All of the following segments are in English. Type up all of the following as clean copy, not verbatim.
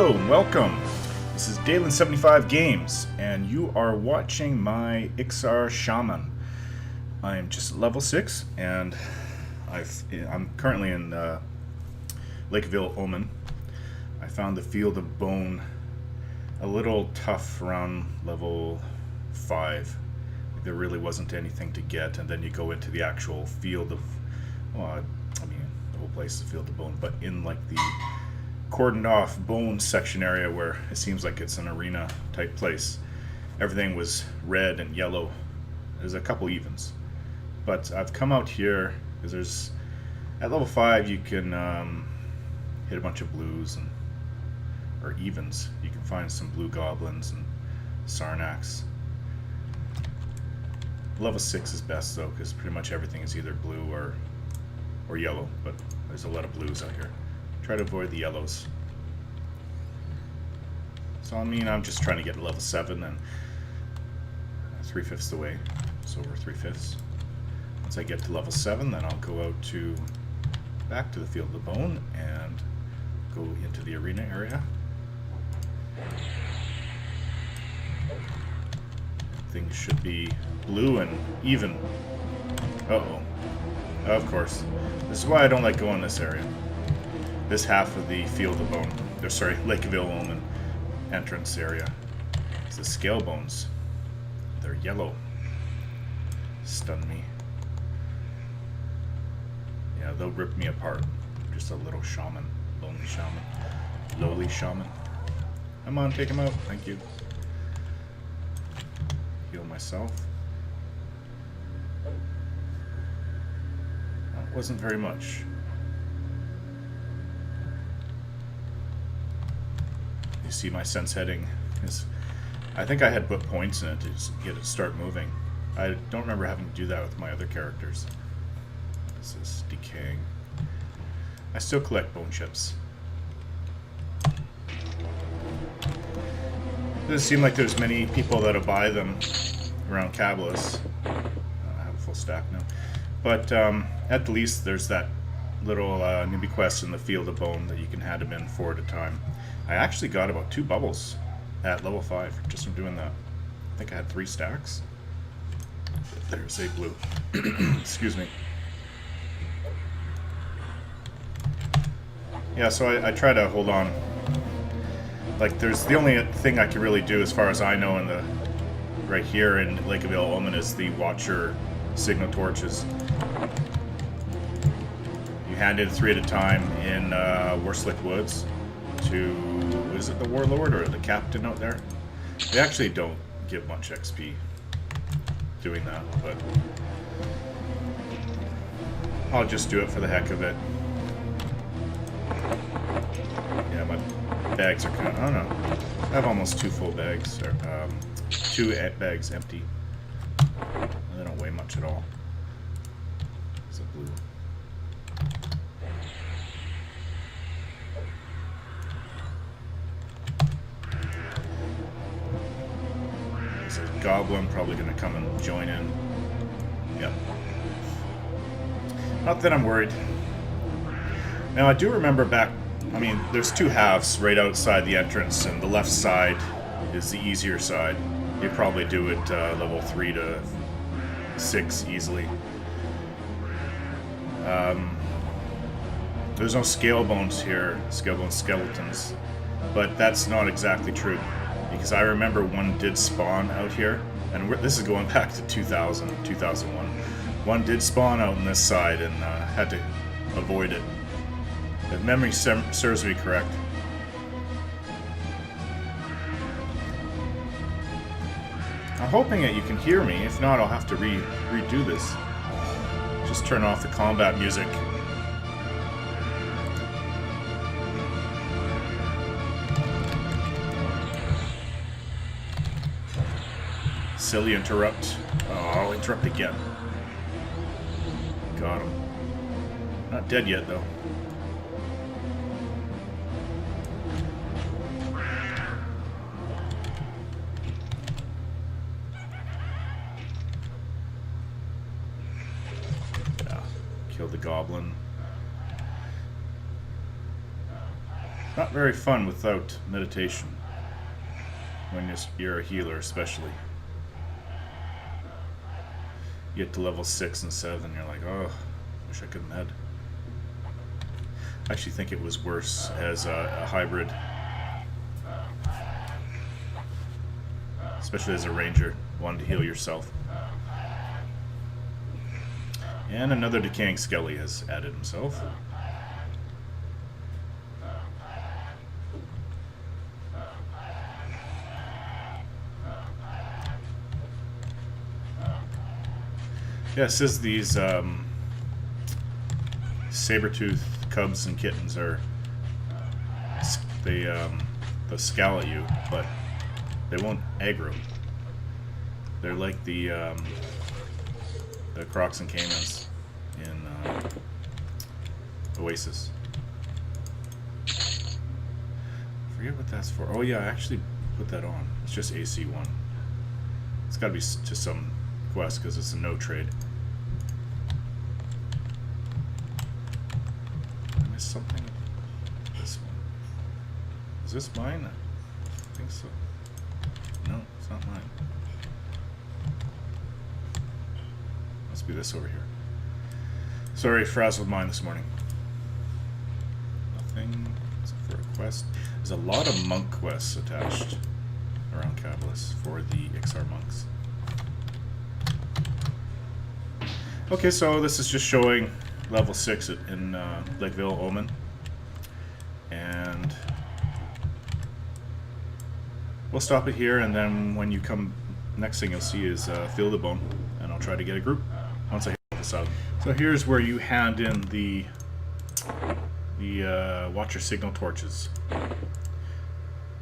Hello and welcome. This is Dalen75 Games, and you are watching my Iksar Shaman. I am just level 6, and I'm currently in Lakeville, Omen. I found the Field of Bone a little tough around level 5. There really wasn't anything to get, and then you go into the actual Field of... Well, I mean, the whole place is a Field of Bone, but in like the cordoned off bone section area where it seems like it's an arena type place. Everything was red and yellow. There's a couple evens. But I've come out here because there's, at level 5 you can hit a bunch of blues or evens. You can find some blue goblins and sarnacs. Level 6 is best though, because pretty much everything is either blue or yellow, but there's a lot of blues out here. Try to avoid the yellows. So I mean, I'm just trying to get to level 7 and 3/5 the way. So we're 3/5. Once I get to level 7, then I'll go out to back to the Field of Bone and go into the arena area. Things should be blue and even. Uh-oh. Of course. This is why I don't like going this area. This half of the Field of Bone, or sorry, Lakeville Omen entrance area. It's the scale bones. They're yellow. Stun me. Yeah, they'll rip me apart. I'm just a little shaman. Lonely shaman. Lowly shaman. Come on, take him out. Thank you. Heal myself. That wasn't very much. You see my sense heading is, I think I had put points in it to get it start moving. I don't remember having to do that with my other characters. What is this? Decaying. I still collect bone chips. Doesn't seem like there's many people that'll buy them around Cabilis. I have a full stack now. But at the least there's that little newbie quest in the Field of Bone that you can hand them in 4 at a time. I actually got about 2 bubbles at level 5 just from doing that. I think I had 3 stacks. There's a blue. Excuse me. Yeah, so I try to hold on. Like, there's the only thing I can really do as far as I know in the right here in Lakeville Omen is the Watcher signal torches. You hand in 3 at a time in Worslick Woods to, is it the Warlord or the Captain out there? They actually don't give much XP doing that, but I'll just do it for the heck of it. Yeah, my bags are kind of, I don't know. I have almost 2 full bags, or 2 bags empty. They don't weigh much at all. It's a blue. There's a goblin probably going to come and join in. Yep. Not that I'm worried. Now I do remember back, I mean, there's 2 halves right outside the entrance, and the left side is the easier side. You probably do it level 3 to 6 easily. There's no scale bones here, scale bone skeletons, but that's not exactly true, because I remember one did spawn out here, and this is going back to 2000, 2001. One did spawn out on this side, and had to avoid it. If memory serves me correct. I'm hoping that you can hear me. If not, I'll have to redo this. Just turn off the combat music. Silly interrupt. Oh, I'll interrupt again. Got him. Not dead yet, though. Kill the goblin. Not very fun without meditation. When you're a healer, especially. You get to level 6 and 7, you're like, oh, wish I could med. I actually think it was worse as a hybrid. Especially as a ranger, wanting to heal yourself. And another decaying skelly has added himself. Yeah, it says these saber-toothed cubs and kittens are they'll scowl at you, but they won't aggro. They're like the crocs and caimans in Oasis. Forget what that's for. Oh yeah, I actually put that on. It's just AC1. It's got to be just some quest because it's a no trade. I missed something. This one. Is this mine? I think so. No, it's not mine. Must be this over here. Sorry, frazzled mine this morning. Nothing except for a quest. There's a lot of monk quests attached around Cabilis for the Iksar monks. Okay, so this is just showing level 6 in Lakeville Omen. And we'll stop it here, and then when you come, next thing you'll see is Field of Bone, and I'll try to get a group once I hit this out. So here's where you hand in the Watcher signal torches.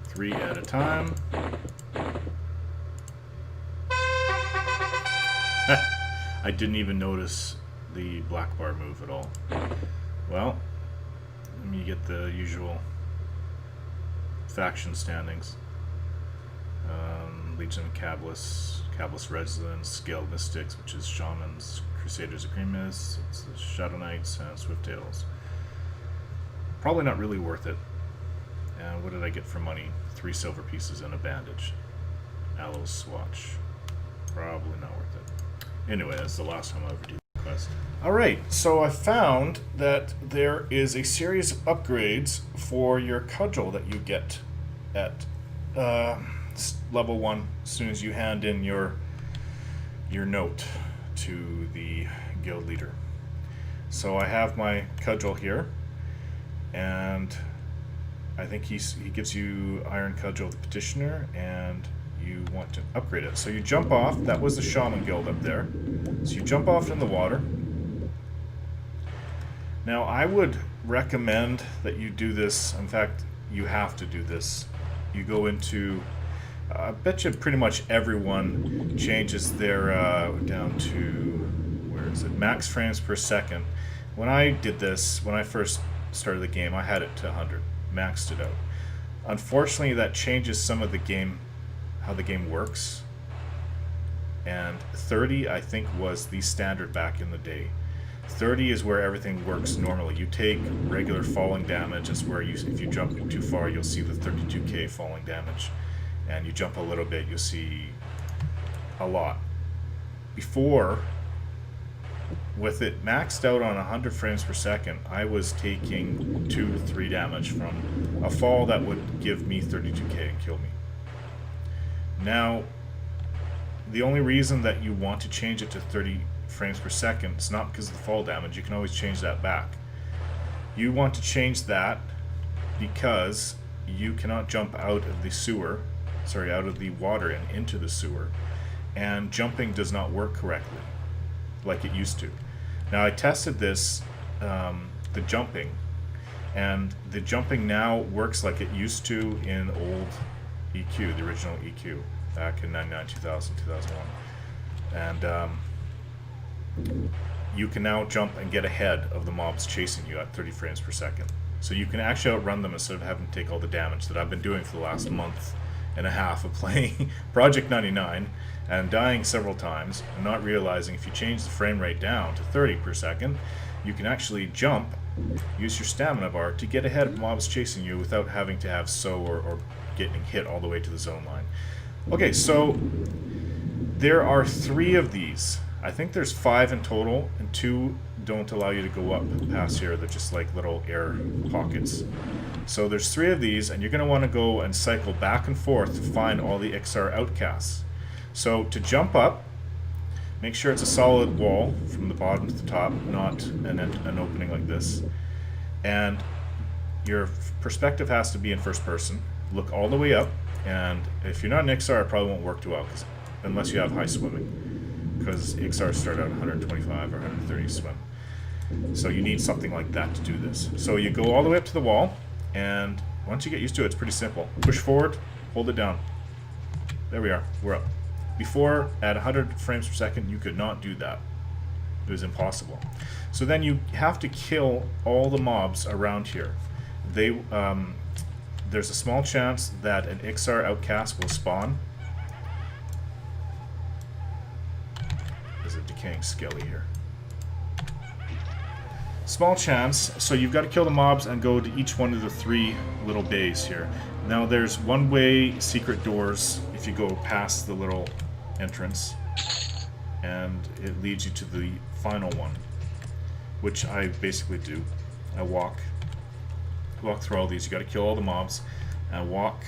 3 at a time. I didn't even notice the black bar move at all. Well, let me get the usual faction standings. Legion of Cabilis, Cabilis Residents, Guild Mystics, which is Shamans, Crusaders Agreemists, it's the Shadow Knights, and Swifttails. Probably not really worth it. And what did I get for money? 3 silver pieces and a bandage. Aloes Swatch. Probably not worth it. Anyway, that's the last time I ever do the quest. Alright, so I found that there is a series of upgrades for your Cudgel that you get at level 1 as soon as you hand in your note to the guild leader. So I have my Cudgel here, and I think he gives you Iron Cudgel the Petitioner, and you want to upgrade it. So you jump off. That was the Shaman Guild up there. So you jump off in the water. Now I would recommend that you do this. In fact, you have to do this. You go into, I bet you pretty much everyone changes their down to, where is it, max frames per second. When I did this, when I first started the game, I had it to 100, maxed it out. Unfortunately, that changes some of the game, how the game works, and 30 I think was the standard back in the day. 30 is where everything works normally. You take regular falling damage. That's where if you jump too far, you'll see the 32k falling damage, and you jump a little bit, you'll see a lot. Before, with it maxed out on 100 frames per second, I was taking 2 to 3 damage from a fall that would give me 32k and kill me. Now, the only reason that you want to change it to 30 frames per second is not because of the fall damage. You can always change that back. You want to change that because you cannot jump out of the sewer, sorry, out of the water and into the sewer, and jumping does not work correctly like it used to. Now I tested this, the jumping, and the jumping now works like it used to in old EQ, the original EQ, back in 99, 2000, 2001. And you can now jump and get ahead of the mobs chasing you at 30 frames per second. So you can actually outrun them instead of having to take all the damage that I've been doing for the last month and a half of playing Project 99 and dying several times and not realizing if you change the frame rate down to 30 per second, you can actually jump use your stamina bar to get ahead of mobs chasing you without having to have or getting hit all the way to the zone line. Okay, so there are 3 of these. I think there's 5 in total, and 2 don't allow you to go up past here. They're just like little air pockets. So there's 3 of these, and you're going to want to go and cycle back and forth to find all the Iksar outcasts. So to jump up, make sure it's a solid wall from the bottom to the top, not an opening like this. And your perspective has to be in first person. Look all the way up, and if you're not an Iksar, it probably won't work too well, unless you have high swimming, because Iksars start out 125 or 130 swim. So you need something like that to do this. So you go all the way up to the wall, and once you get used to it, it's pretty simple. Push forward, hold it down. There we are, we're up. Before, at 100 frames per second, you could not do that. It was impossible. So then you have to kill all the mobs around here. There's a small chance that an Iksar outcast will spawn. There's a decaying skelly here. Small chance, so you've got to kill the mobs and go to each one of the 3 little bays here. Now there's one-way secret doors if you go past the little entrance, and it leads you to the final one, which I basically do. I walk through all these. You got to kill all the mobs and walk.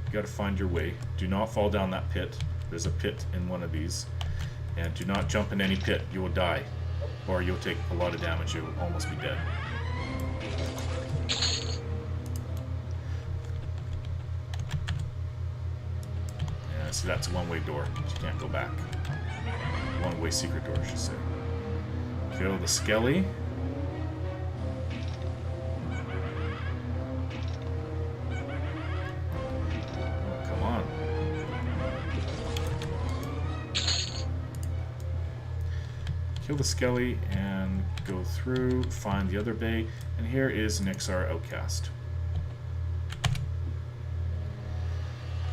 You got to find your way. Do not fall down that pit. There's a pit in one of these, and do not jump in any pit. You will die, or you'll take a lot of damage. You'll almost be dead. Yeah, see, that's a one-way door. You can't go back. One-way secret door, I should say. Kill the skelly. Oh, come on. Kill the skelly and go through, find the other bay, and here is an Iksar outcast.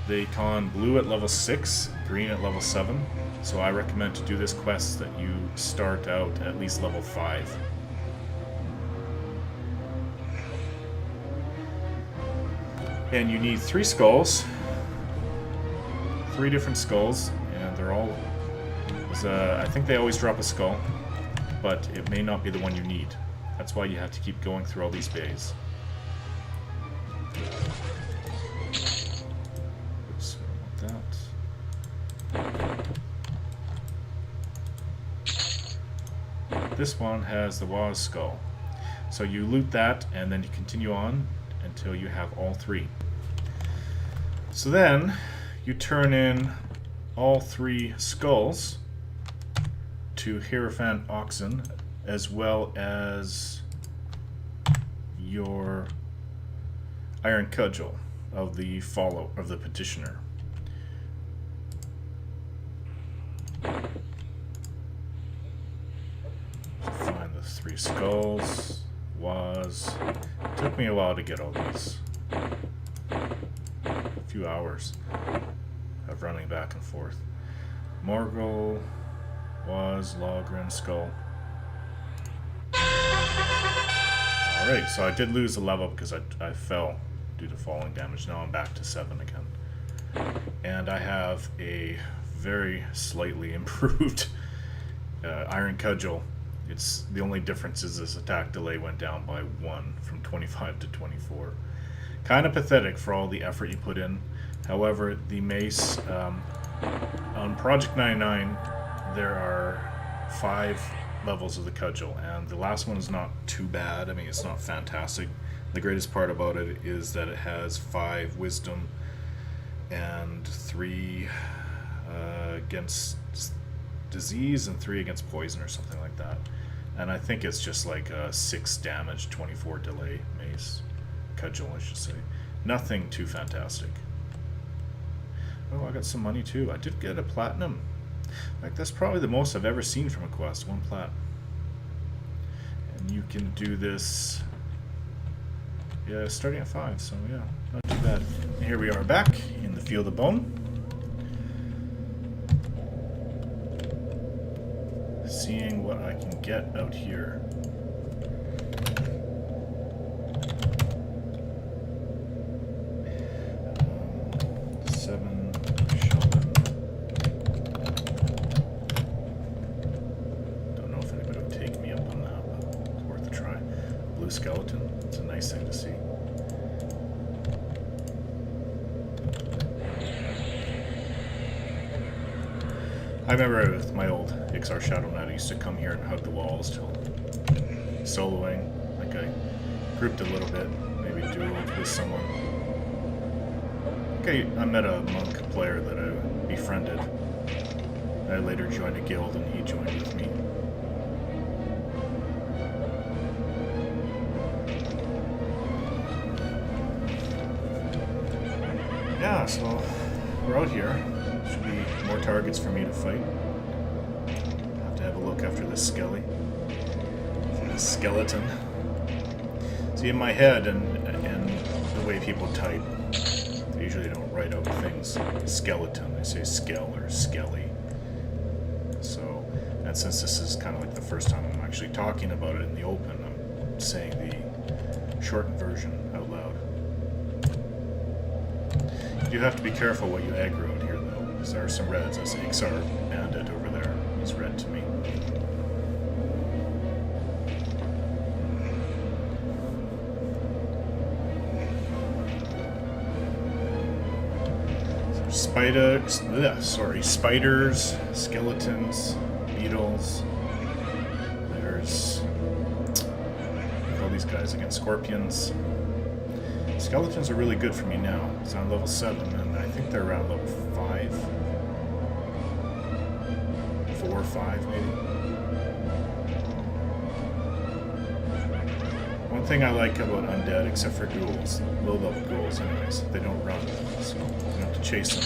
They con blue at level 6, green at level 7, so I recommend to do this quest that you start out at least level 5. And you need 3 skulls, 3 different skulls, and they're all... I think they always drop a skull, but it may not be the one you need. That's why you have to keep going through all these bays. Oops, I don't want that. This one has the Waz skull. So you loot that, and then you continue on until you have all 3. So then, you turn in all 3 skulls to Hierophant Oxen, as well as your Iron Cudgel of the Petitioner. Find the 3 skulls. It took me a while to get all these. A few hours of running back and forth. Morgul, Logren, Skull. Alright, so I did lose a level because I fell due to falling damage. Now I'm back to 7 again. And I have a very slightly improved Iron Cudgel. It's the only difference is this attack delay went down by 1 from 25 to 24. Kind of pathetic for all the effort you put in. However, the mace on Project 99, there are 5 levels of the Cudgel, and the last one is not too bad. I mean, it's not fantastic. The greatest part about it is that it has 5 wisdom and 3 against disease and 3 against poison or something like that. And I think it's just like a 6 damage, 24 delay mace. Cudgel, I should say. Nothing too fantastic. Oh, I got some money too. I did get a platinum. In fact, that's probably the most I've ever seen from a quest, 1 plat. And you can do this, yeah, starting at 5, so yeah, not too bad. And here we are back in the Field of Bone. Seeing what I can get out here. I remember with my old Iksar Shaman, I used to come here and hug the walls till soloing. Like I grouped a little bit, maybe dueled with someone. Okay, I met a monk player that I befriended. I later joined a guild and he joined with me. Yeah, so we're out here. Should be more targets for me to fight. Have to have a look after this skelly. For this skeleton. See, in my head and the way people type, they usually don't write out things skeleton. They say skell or skelly. So, and since this is kind of like the first time I'm actually talking about it in the open, I'm saying the shortened version out loud. You have to be careful what you aggro out here, though, because there are some reds. There's Iksar Bandit over there. He's red to me. Spiders, skeletons, beetles. There's all these guys against scorpions. Skeletons are really good for me now. It's on level 7, and I think they're around level 5. 4 or 5, maybe. One thing I like about undead, except for ghouls, low-level ghouls anyways, they don't run, so you don't have to chase them.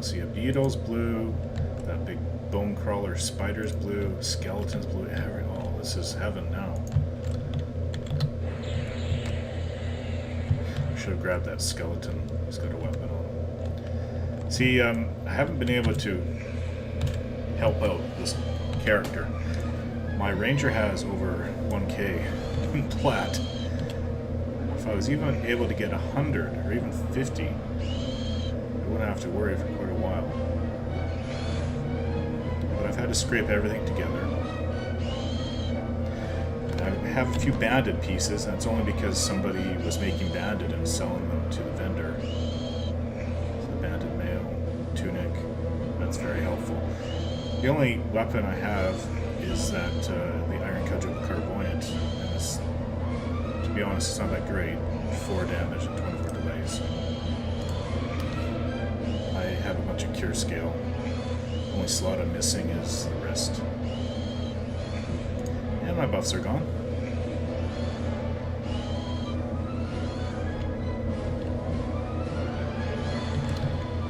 See, a beetle's blue, that big bone crawler spider's blue, skeleton's blue, oh, this is heaven now. I should have grabbed that skeleton. He's got a weapon on him. See, I haven't been able to help out this character. My ranger has over 1k in plat. If I was even able to get 100 or even 50, I wouldn't have to worry for quite a while. But I've had to scrape everything together. I have a few banded pieces, and it's only because somebody was making banded and selling them to the vendor. So the banded mail, tunic, that's very helpful. The only weapon I have is that the iron cudgel clairvoyant, and this, to be honest, it's not that great. 4 damage and 24 delays. I have a bunch of cure scale. Only slot I'm missing is the wrist. And my buffs are gone.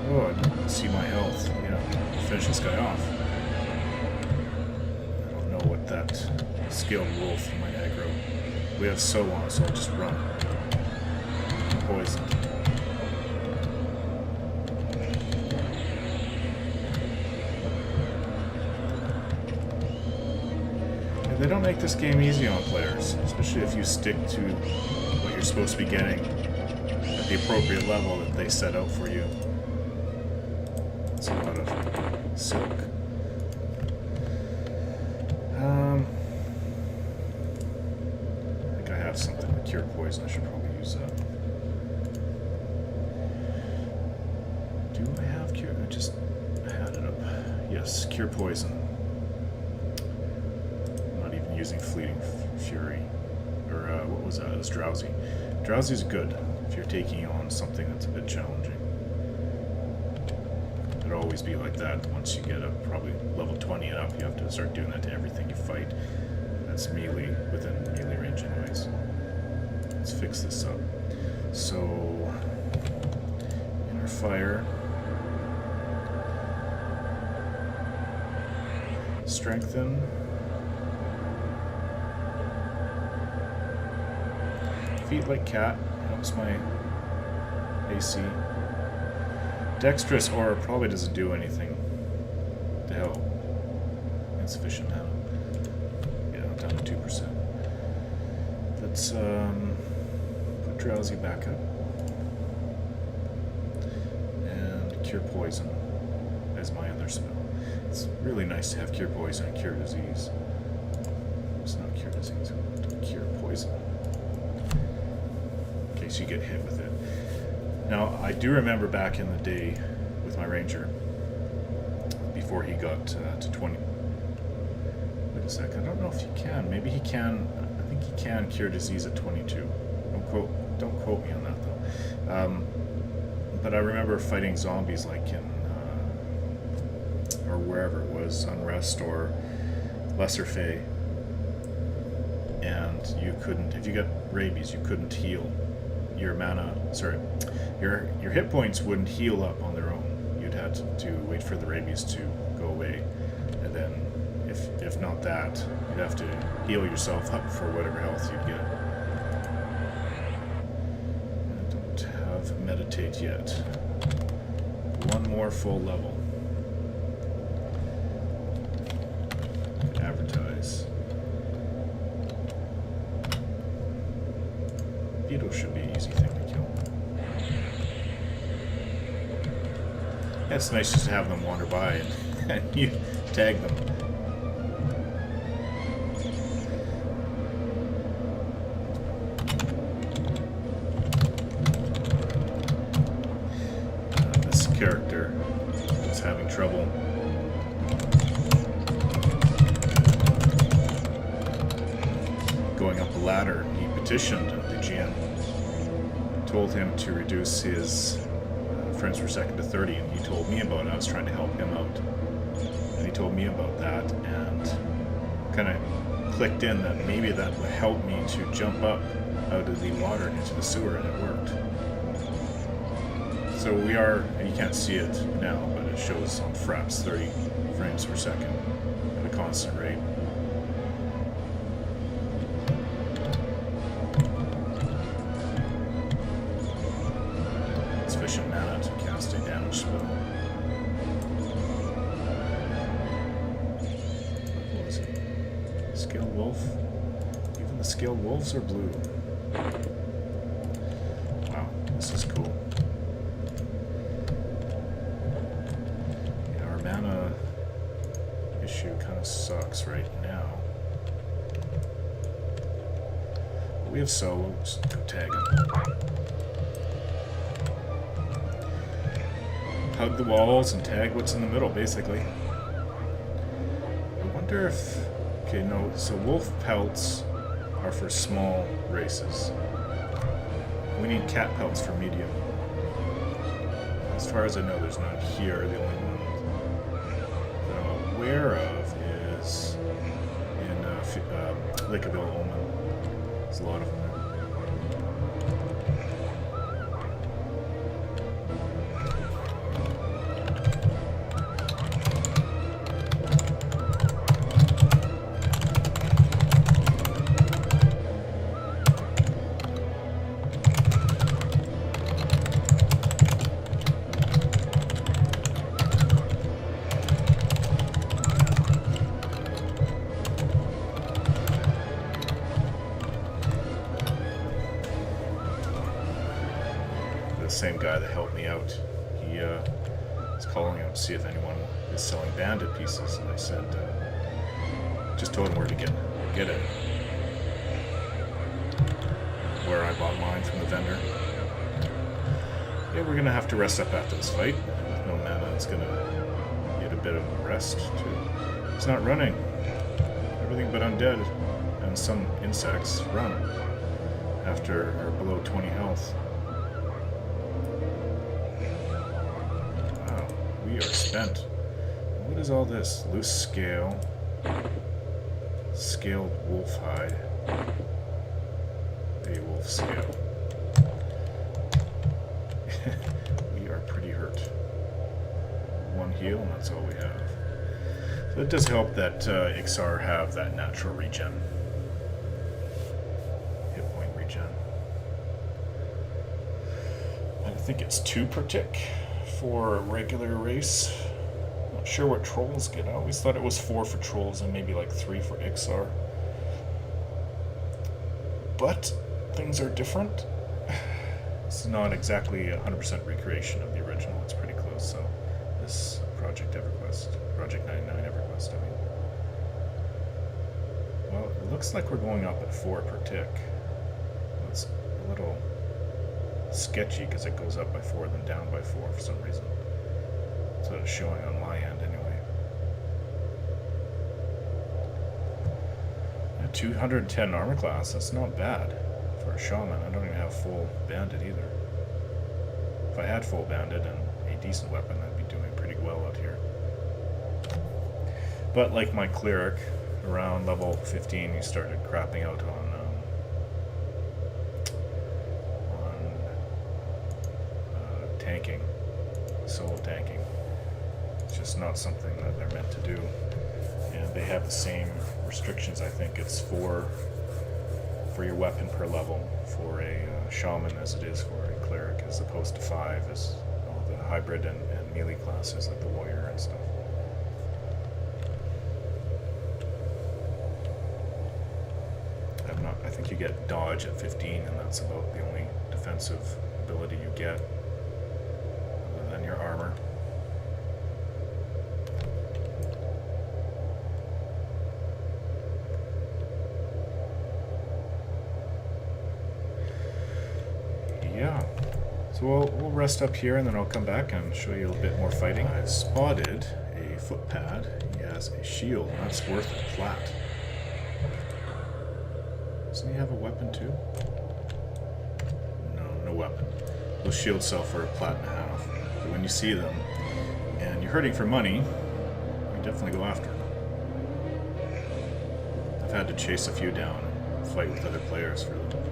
Oh, I don't see my health. Yeah, finish this guy off. I don't know what that scaled wolf might aggro. We have so on, so I'll just run. Poisoned. They don't make this game easy on players, especially if you stick to what you're supposed to be getting at the appropriate level that they set out for you. It's a lot of silk. I think I have something with cure poison. I should probably use that. Do I have cure? I just had it up. Yes, cure poison. Using fleeting fury, or what was that? It was drowsy. Drowsy is good if you're taking on something that's a bit challenging. It'll always be like that. Once you get up probably level 20 and up, you have to start doing that to everything you fight. That's melee, within melee range anyways. Let's fix this up. So, inner fire, strengthen. Feet like cat helps my AC. Dexterous aura probably doesn't do anything to help. Insufficient mana. Yeah, I'm down to 2%. Let's put drowsy back up. And cure poison as my other spell. It's really nice to have cure poison and cure disease. It's not cure disease, cure poison. So you get hit with it. Now, I do remember back in the day with my ranger, before he got to 20. Wait a sec, I don't know if he can. Maybe he can. I think he can cure disease at 22. Don't quote me on that though. But I remember fighting zombies like in or wherever it was, Unrest or Lesser Fey, and you couldn't. If you got rabies, you couldn't heal. Your mana, sorry, your hit points wouldn't heal up on their own. You'd have to wait for the rabies to go away, and then if not that, you'd have to heal yourself up for whatever health you'd get. I don't have meditate yet. One more full level. Advertise. Beetle should be an easy thing to kill. Yeah, it's nice just to have them wander by and you tag them. This character is having trouble. Going up a ladder. He petitioned the GM, told him to reduce his frames per second to 30, and he told me about it. I was trying to help him out, and he told me about that, and kind of clicked in that maybe that would help me to jump up out of the water and into the sewer, and it worked. So we are, and you can't see it now, but it shows on fraps 30 frames per second at a constant rate. Sufficient mana to cast a damage spell. What was it? Scaled wolf? Even the scaled wolves are blue. Wow, this is cool. Yeah, our mana issue kind of sucks right now. But we have solos to tag them. Hug the walls and tag what's in the middle, basically. I wonder if... Okay, no, so wolf pelts are for small races. We need cat pelts for medium. As far as I know, there's none here. The only one that I'm aware of is in Lake of Ill Omen. There's a lot of them there. Same guy that helped me out. He was calling out to see if anyone is selling bandit pieces, and I said, just told him where to get it. Where I bought mine from the vendor. Yeah, we're gonna have to rest up after this fight. With no mana, it's gonna get a bit of a rest too. It's not running. Everything but undead and some insects run after or below 20 health. We are spent. What is all this? Loose scale. Scaled wolf hide. A wolf scale. We are pretty hurt. One heal, and that's all we have. So it does help that Iksar have that natural regen. Hit point regen. I think it's 2 per tick for a regular race. Not sure what trolls get. I always thought it was 4 for trolls and maybe like 3 for Iksar. But things are different. It's not exactly 100% recreation of the original. It's pretty close. So this Project Everquest, Project 99 Everquest, I mean. Well, it looks like we're going up at 4 per tick. It's a little sketchy because it goes up by 4 then down by 4 for some reason. That's what it's showing on my end anyway. 210 armor class, that's not bad for a shaman. I don't even have full bandit either. If I had full bandit and a decent weapon, I'd be doing pretty well out here. But like my cleric, around level 15 he started crapping out on tanking, solo tanking. It's just not something that they're meant to do. And they have the same restrictions. I think it's 4 for your weapon per level for a shaman as it is for a cleric, as opposed to 5 as all the hybrid and melee classes like the warrior and stuff. I think you get dodge at 15, and that's about the only defensive ability you get other than your armor. Yeah, so we'll rest up here and then I'll come back and show you a bit more fighting. I've spotted a footpad. He has a shield, and that's worth a plat. Doesn't he have a weapon too? No weapon. Those shields sell for a plat and a half. But when you see them and you're hurting for money, you definitely go after them. I've had to chase a few down and fight with other players for them.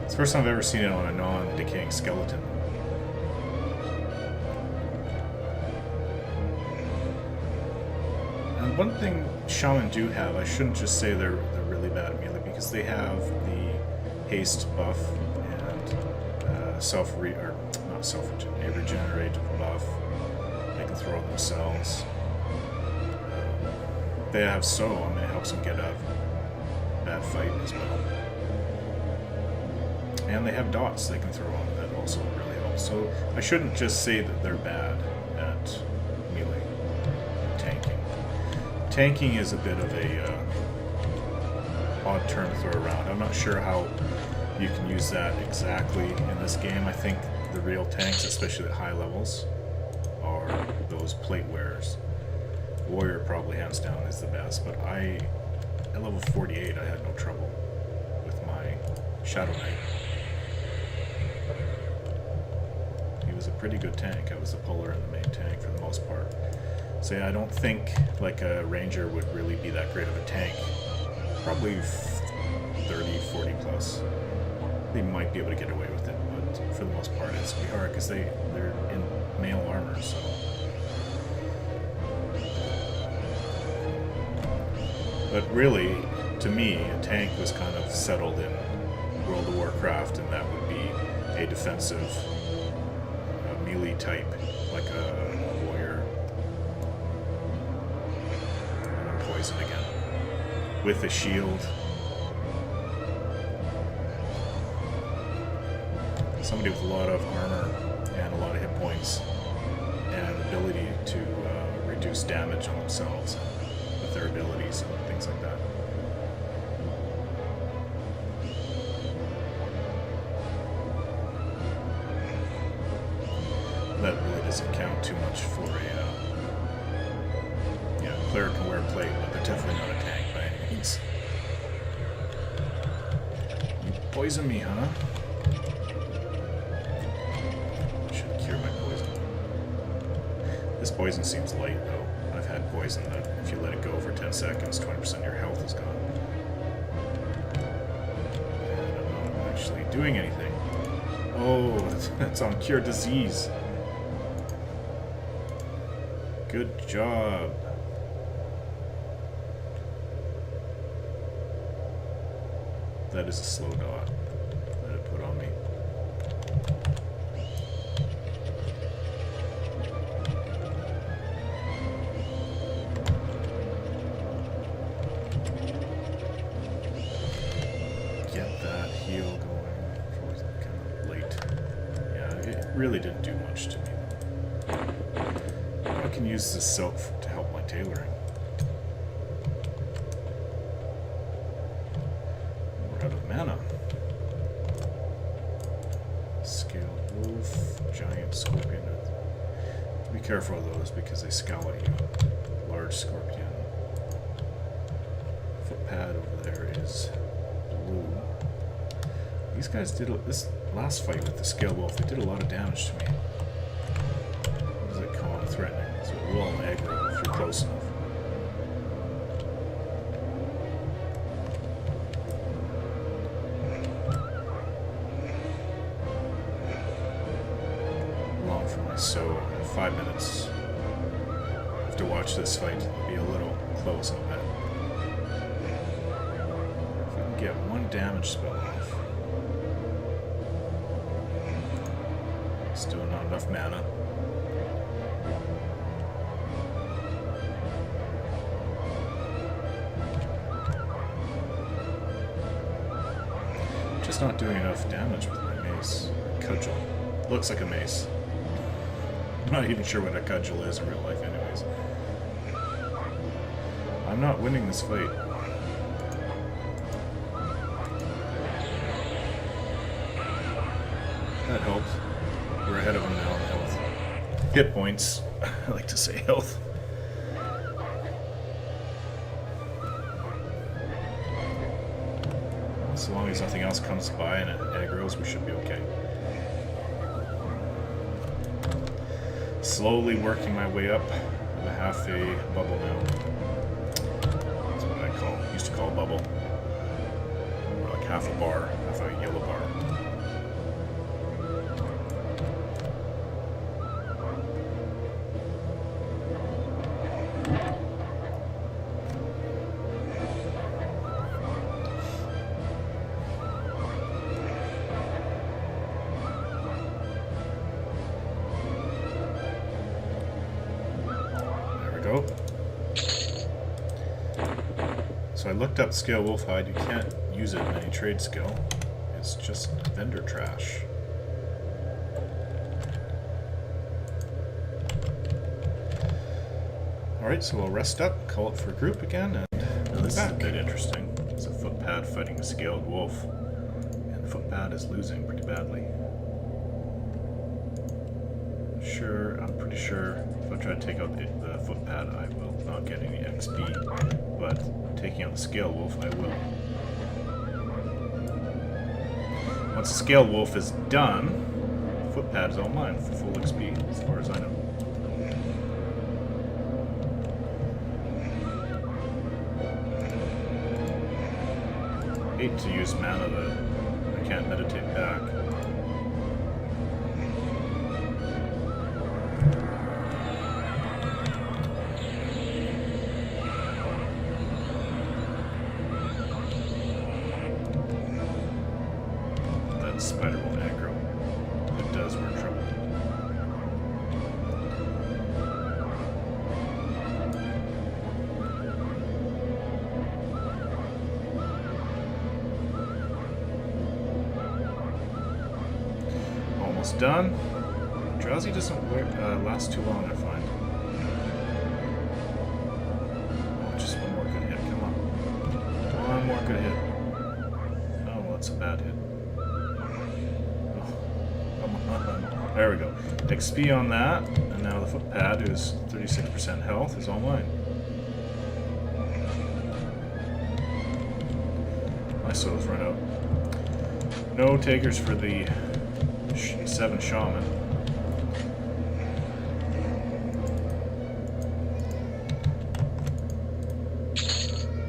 It's the first time I've ever seen it on a non-decaying skeleton. And one thing Shaman do have, I shouldn't just say they're really bad at melee, because they have the haste buff and a regenerative buff. They can throw it themselves. They have and it helps them get out of a bad fight as well. And they have dots they can throw on that also really helps. So I shouldn't just say that they're bad at melee tanking. Tanking is a bit of a odd term to throw around. I'm not sure how you can use that exactly in this game. I think the real tanks, especially at high levels, are those plate wearers. Warrior probably hands down is the best, but at level 48 I had no trouble with my Shadow Knight. He was a pretty good tank. I was the puller and the main tank for the most part. So yeah, I don't think like a ranger would really be that great of a tank. Probably 30, 40 plus. They might be able to get away with it, but for the most part it's going to be hard because they're in mail armor, so. But really, to me, a tank was kind of settled in World of Warcraft, and that would be a defensive melee type, like a warrior. And I'm poisoned again. With a shield. Somebody with a lot of armor and a lot of hit points and ability to reduce damage on themselves with their abilities and things like that. That really doesn't count too much for a player can wear a plate, but they're definitely not a tank by any means. You poison me, huh? Should cure my poison. This poison seems light though. I've had poison that if you let it go for 10 seconds, 20% of your health is gone. And I'm not actually doing anything. Oh, that's on cure disease. Good job. That is a slow dot that it put on me. Get that heal going. It was kind of late. Yeah, it really didn't do much to me. I can use this silk to help my tailoring. We're out of mana. giant scorpion. Be careful of those because they scowl at you. Large scorpion. Footpad over there is blue. These guys did this last fight with the scale wolf. They did a lot of damage to me. What does it call it? Threatening. So it will aggro if you're close enough. Long for me. So in 5 minutes, I have to watch this fight. Be a little close, I'll bet. If I can get one damage spell off. Still not enough mana. Just not doing enough damage with my mace. Cudgel. Looks like a mace. I'm not even sure what a cudgel is in real life anyways. I'm not winning this fight. That helped. We're ahead of him now in health. Hit points. I like to say health. So long as nothing else comes by and it aggroes, we should be okay. Slowly working my way up. I'm a half a bubble now. That's what I used to call a bubble. Or like half a bar, half a yellow bar. So I looked up Scale Wolfhide. You can't use it in any trade skill. It's just vendor trash. Alright, so we'll rest up, call it for a group again, and we'll be back. This is a bit interesting. It's a footpad fighting a scaled wolf. And the footpad is losing pretty badly. I'm pretty sure if I try to take out the footpad, I will not get any XP, but taking out the scale wolf, I will. Once the scale wolf is done, the footpad is all mine for full XP, as far as I know. Hate to use mana that I can't meditate back. Spider will aggro. It does, we're in trouble. Almost done. Drowsy doesn't last too long, I find. Oh, just one more good hit, come on. One more good hit. Oh, that's a bad hit. There we go. XP on that, and now the footpad, who's 36% health, is all mine. My soul's run out. No takers for the 7 Shaman.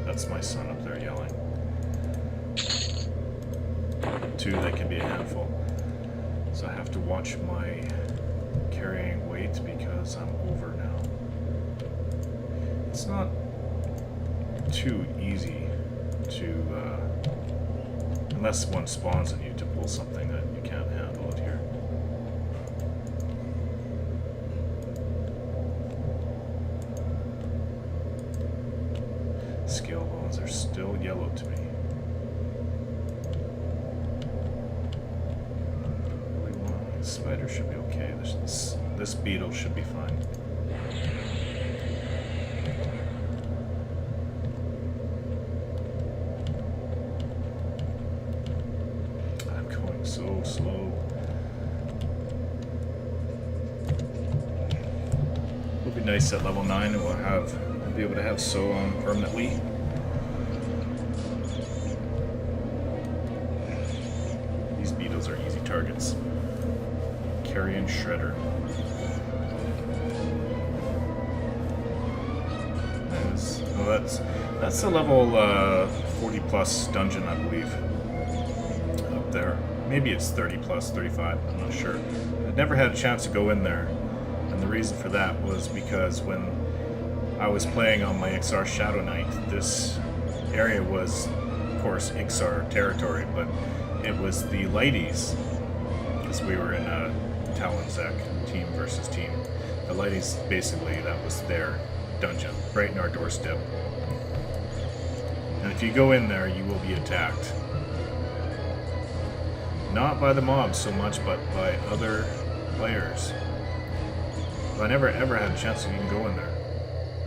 That's my son up there yelling. 2, they can be a handful. So I have to watch my carrying weight because I'm over now. It's not too easy to, unless one spawns on you, to pull something that you can't handle it here. Scale bones are still yellow to me. Spider should be okay. This beetle should be fine. I'm going so slow. nice at level 9, and we'll be able to have So on permanently. These beetles are easy targets. Carrion Shredder. That's a level 40 plus dungeon, I believe. Up there. Maybe it's 30 plus, 35, I'm not sure. I never had a chance to go in there. And the reason for that was because when I was playing on my Iksar Shadow Knight, this area was, of course, Iksar territory, but it was the Lighties, because we were in a Talonzek team versus team. The Lighties, basically, that was their dungeon, right in our doorstep. And if you go in there, you will be attacked. Not by the mobs so much, but by other players. But I never ever had a chance to even go in there.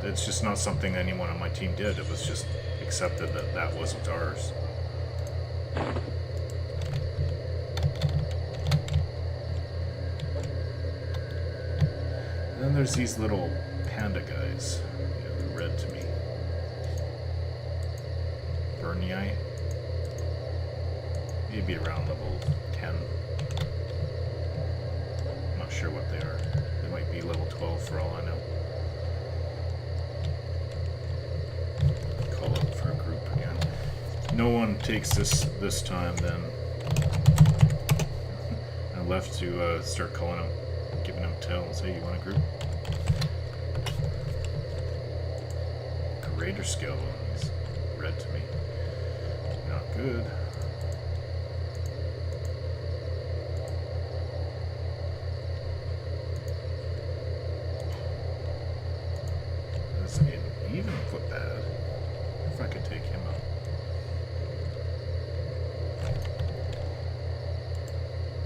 It's just not something anyone on my team did. It was just accepted that that wasn't ours. And then there's these little panda guys. Yeah, they're red to me. Boneyard. Maybe around level 10. I'm not sure what they are. They might be level 12 for all I know. Call up for a group again. If no one takes this time, then I'm left to start calling them, giving them tells. Hey, you want a group? Greater skill ones. Red to me. Not good. Doesn't even look bad. If I could take him out.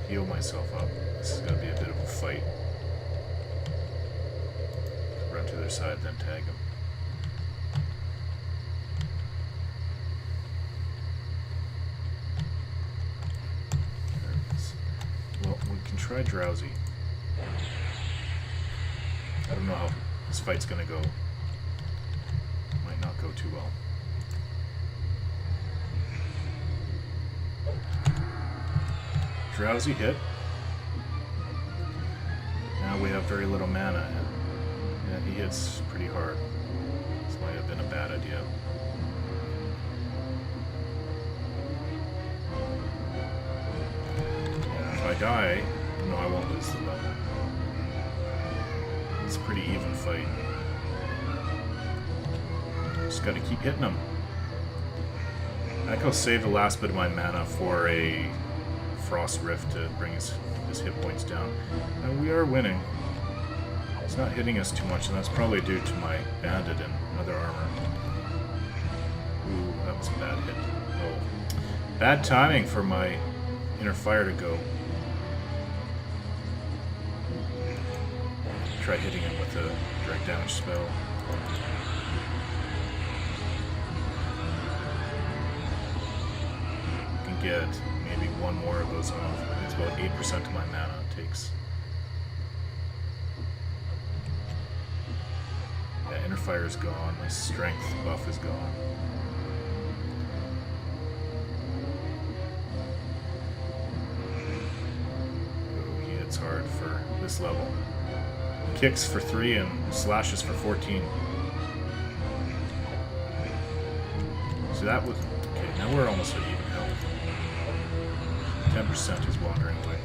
Heal myself up. This is going to be a bit of a fight. Run to their side, then tag him. Well, we can try Drowsy. I don't know how this fight's going to go. Might not go too well. Drowsy hit. Now we have very little mana, and he hits pretty hard. This might have been a bad idea. And if I die, no, I won't lose the level. It's a pretty even fight. Just gotta keep hitting him. I can save the last bit of my mana for a Frost Rift to bring his hit points down. And we are winning. It's not hitting us too much, and that's probably due to my bandit and other armor. Ooh, that was a bad hit. Oh. Bad timing for my inner fire to go. Try hitting him with a direct damage spell. You can get maybe one more of those off. It's about 8% of my mana it takes. Yeah, inner fire is gone. My strength buff is gone. Ooh, he hits hard for this level. Kicks for 3 and slashes for 14. So that was... Okay, now we're almost at even health. 10% is wandering away.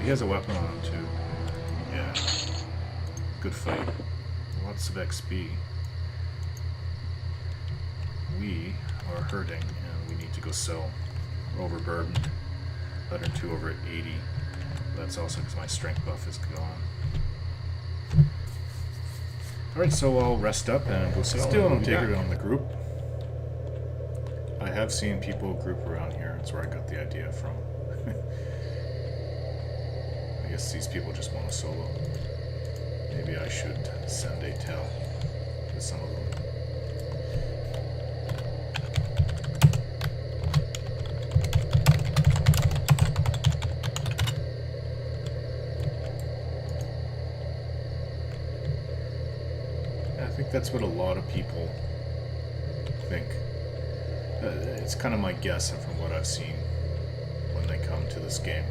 He has a weapon on him too. Yeah. Good fight. Lots of XP. We are hurting and we need to go sell. We're overburdened. 102 over at 80. That's also because my strength buff is gone. Alright, so I'll rest up and go sell. Still don't take it on the group. I have seen people group around here. That's where I got the idea from. I guess these people just want to solo. Maybe I should send a tell to some of them. think that's what a lot of people think. It's kind of my guess and from what I've seen when they come to this game.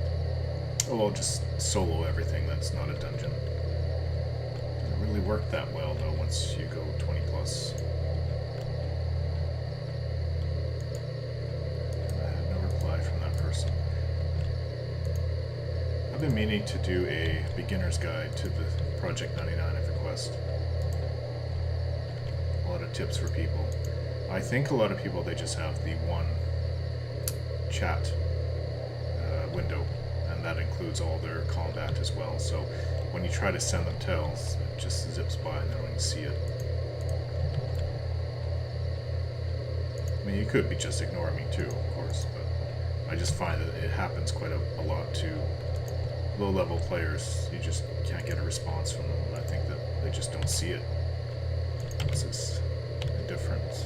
Oh, I'll just solo everything that's not a dungeon. Doesn't really work that well though once you go 20 plus. I had no reply from that person. I've been meaning to do a beginner's guide to the Project 99 Everquest. A lot of tips for people. I think a lot of people, they just have the one chat window, and that includes all their combat as well. So when you try to send them tells, it just zips by and they don't even see it. I mean, you could be just ignoring me too, of course, but I just find that it happens quite a lot to low-level players. You just can't get a response from them, and I think that they just don't see it. This is the difference.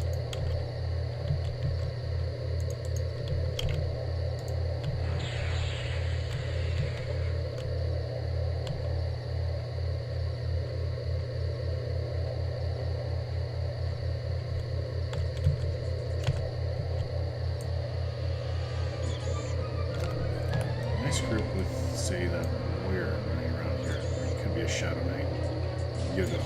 Nice group with, say, that warrior running around here. Or he could be a Shadow Knight. You go.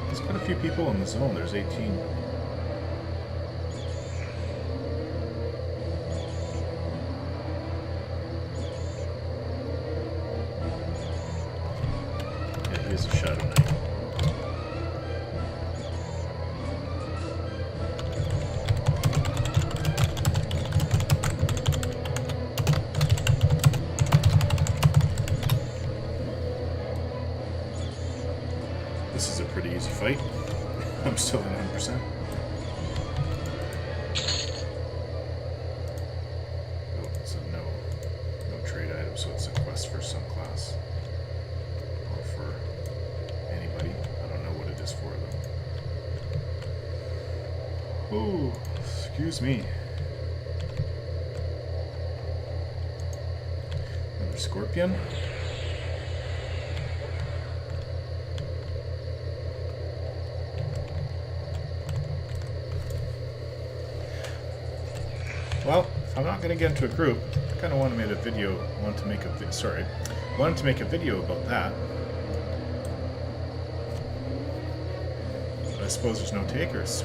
There's quite a few people in the zone. There's 18. Yeah, he is a Shadow Knight. This is a pretty easy fight. I'm still at 9%. Oh, it's a no trade item, so it's a quest for some class. Or for anybody. I don't know what it is for though. Oh, excuse me. Another scorpion. Well, if I'm not going to get into a group, I kind of wanted to make a video. Wanted to make a video about that. But I suppose there's no takers.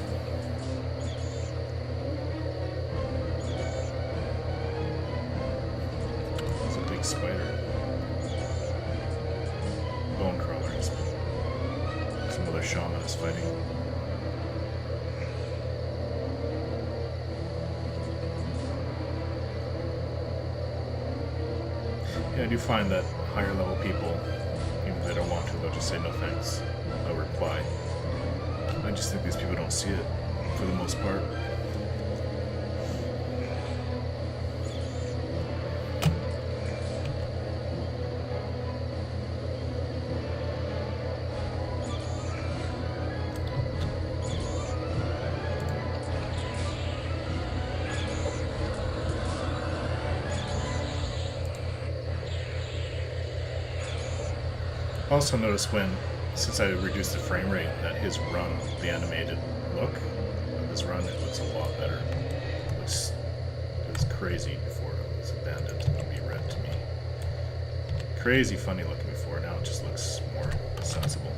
There's a big spider. Bone crawlers. Some other shaman is fighting. Yeah, I do find that higher level people, even if they don't want to, they'll just say no thanks, no reply. I just think these people don't see it, for the most part. I also noticed since I reduced the frame rate, that his run, the animated look of his run, it looks a lot better. It was crazy before it was a bandit. It would be red to me. Crazy funny looking before, now it just looks more sensible,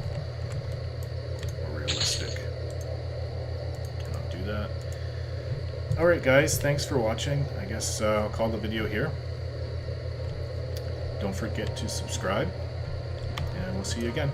more realistic. Cannot do that. Alright guys, thanks for watching. I guess I'll call the video here. Don't forget to subscribe. And we'll see you again.